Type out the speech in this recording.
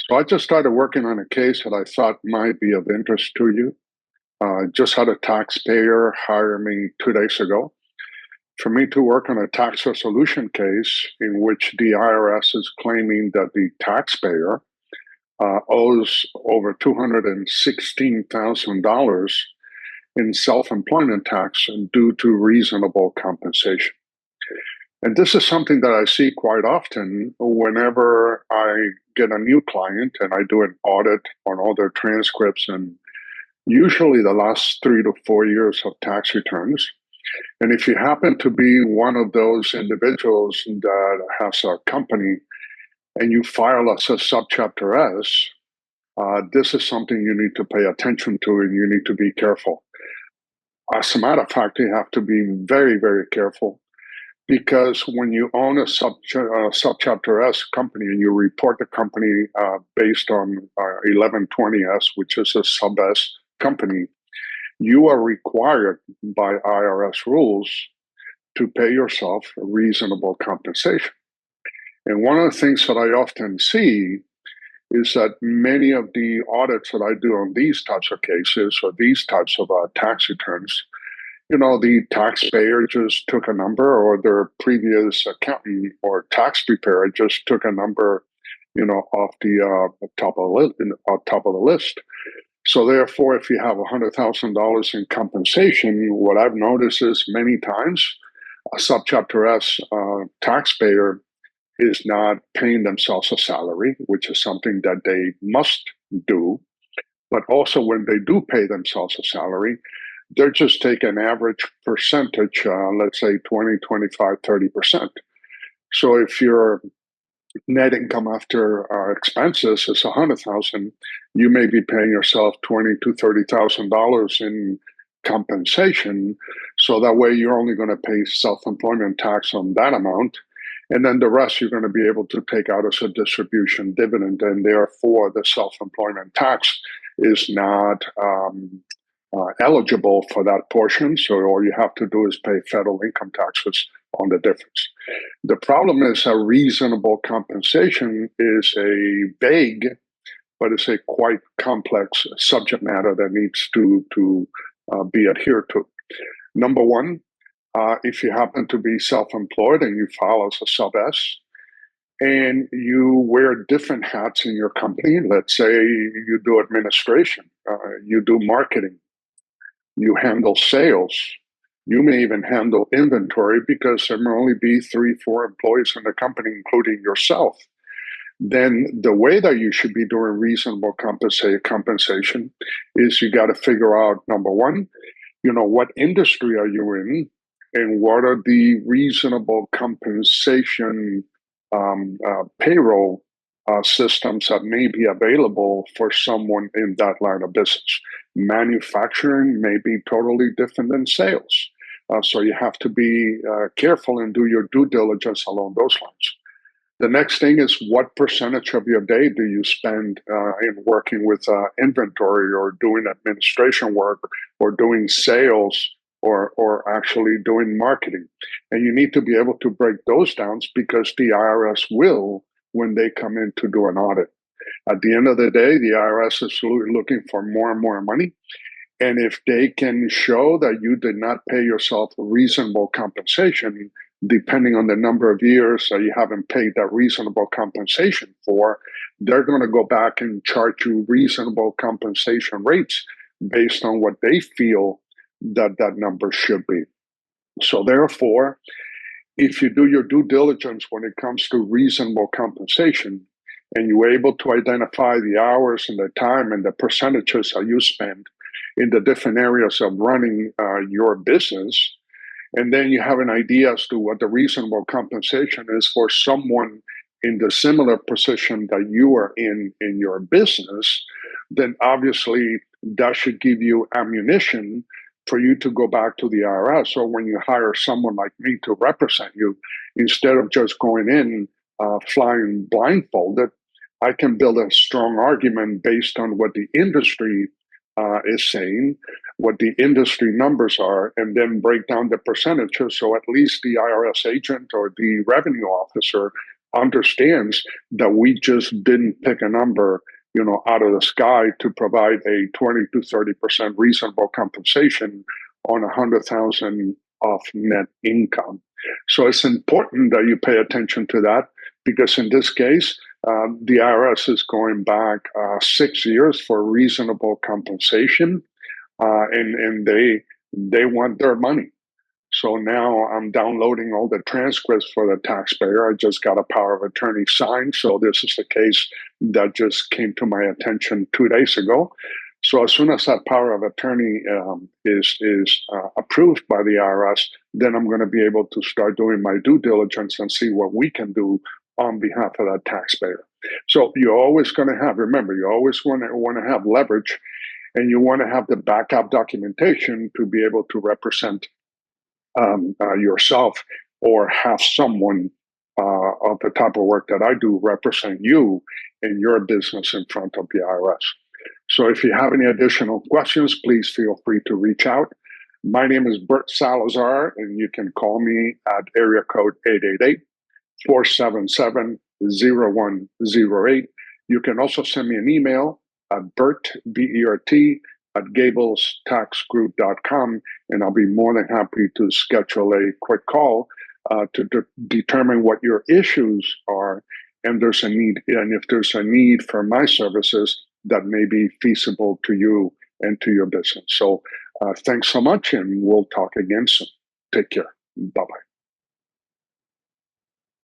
So I just started working on a case that I thought might be of interest to you. Just had a taxpayer hire me 2 days ago for me to work on a tax resolution case in which the IRS is claiming that the taxpayer owes over $216,000 in self-employment tax due to reasonable compensation. And this is something that I see quite often whenever I get a new client and I do an audit on all their transcripts and usually the last 3 to 4 years of tax returns. And if you happen to be one of those individuals that has a company and you file as a subchapter S, this is something you need to pay attention to and you need to be careful. As a matter of fact, you have to be very, very careful because when you own a subchapter S company and you report the company based on 1120S, which is a sub S company, you are required by IRS rules to pay yourself reasonable compensation. And one of the things that I often see is that many of the audits that I do on these types of cases or these types of tax returns, the taxpayer just took a number, or their previous accountant or tax preparer just took a number, off the top of the list. So therefore, if you have $100,000 in compensation, what I've noticed is many times a subchapter S taxpayer is not paying themselves a salary, which is something that they must do. But also when they do pay themselves a salary, they're just taking an average percentage, let's say 20, 25, 30%. So if your net income after expenses is 100,000, you may be paying yourself $20,000 to $30,000 in compensation. So that way you're only going to pay self-employment tax on that amount. And then the rest you're going to be able to take out as a distribution dividend. And therefore, the self-employment tax is not eligible for that portion. So all you have to do is pay federal income taxes on the difference. The problem is a reasonable compensation is a vague, but it's a quite complex subject matter that needs to be adhered to. Number one, if you happen to be self-employed and you file as a sub S, and you wear different hats in your company, let's say you do administration, you do marketing, you handle sales, you may even handle inventory because there may only be 3, 4 employees in the company, including yourself. Then the way that you should be doing reasonable compensation is you got to figure out, number one, what industry are you in and what are the reasonable compensation payroll systems that may be available for someone in that line of business. Manufacturing may be totally different than sales. So you have to be careful and do your due diligence along those lines. The next thing is what percentage of your day do you spend in working with inventory or doing administration work or doing sales or actually doing marketing. And you need to be able to break those down because the IRS will when they come in to do an audit. At the end of the day, the IRS is looking for more and more money. And if they can show that you did not pay yourself reasonable compensation, depending on the number of years that you haven't paid that reasonable compensation for, they're going to go back and charge you reasonable compensation rates based on what they feel that number should be. So therefore, if you do your due diligence when it comes to reasonable compensation and you're able to identify the hours and the time and the percentages that you spend in the different areas of running your business, and then you have an idea as to what the reasonable compensation is for someone in the similar position that you are in your business, then obviously that should give you ammunition for you to go back to the IRS, or when you hire someone like me to represent you, instead of just going in flying blindfolded, I can build a strong argument based on what the industry is saying, what the industry numbers are, and then break down the percentages. So at least the IRS agent or the revenue officer understands that we just didn't pick a number, out of the sky to provide a 20 to 30% reasonable compensation on 100,000 of net income. So it's important that you pay attention to that, because in this case, the IRS is going back 6 years for reasonable compensation, and they want their money. So now I'm downloading all the transcripts for the taxpayer. I just got a power of attorney signed. So this is the case that just came to my attention 2 days ago. So as soon as that power of attorney is approved by the IRS, then I'm going to be able to start doing my due diligence and see what we can do on behalf of that taxpayer. So you're always going to have, remember, you always want to have leverage, and you want to have the backup documentation to be able to represent yourself, or have someone of the type of work that I do represent you in your business in front of the IRS. So if you have any additional questions, please feel free to reach out. My name is Bert Salazar, and you can call me at area code 888-477-0108. You can also send me an email at Bert, B-E-R-T, at gablestaxgroup.com, and I'll be more than happy to schedule a quick call to determine what your issues are, and there's a need, and if there's a need for my services that may be feasible to you and to your business. So thanks so much, and we'll talk again soon. Take care. Bye-bye.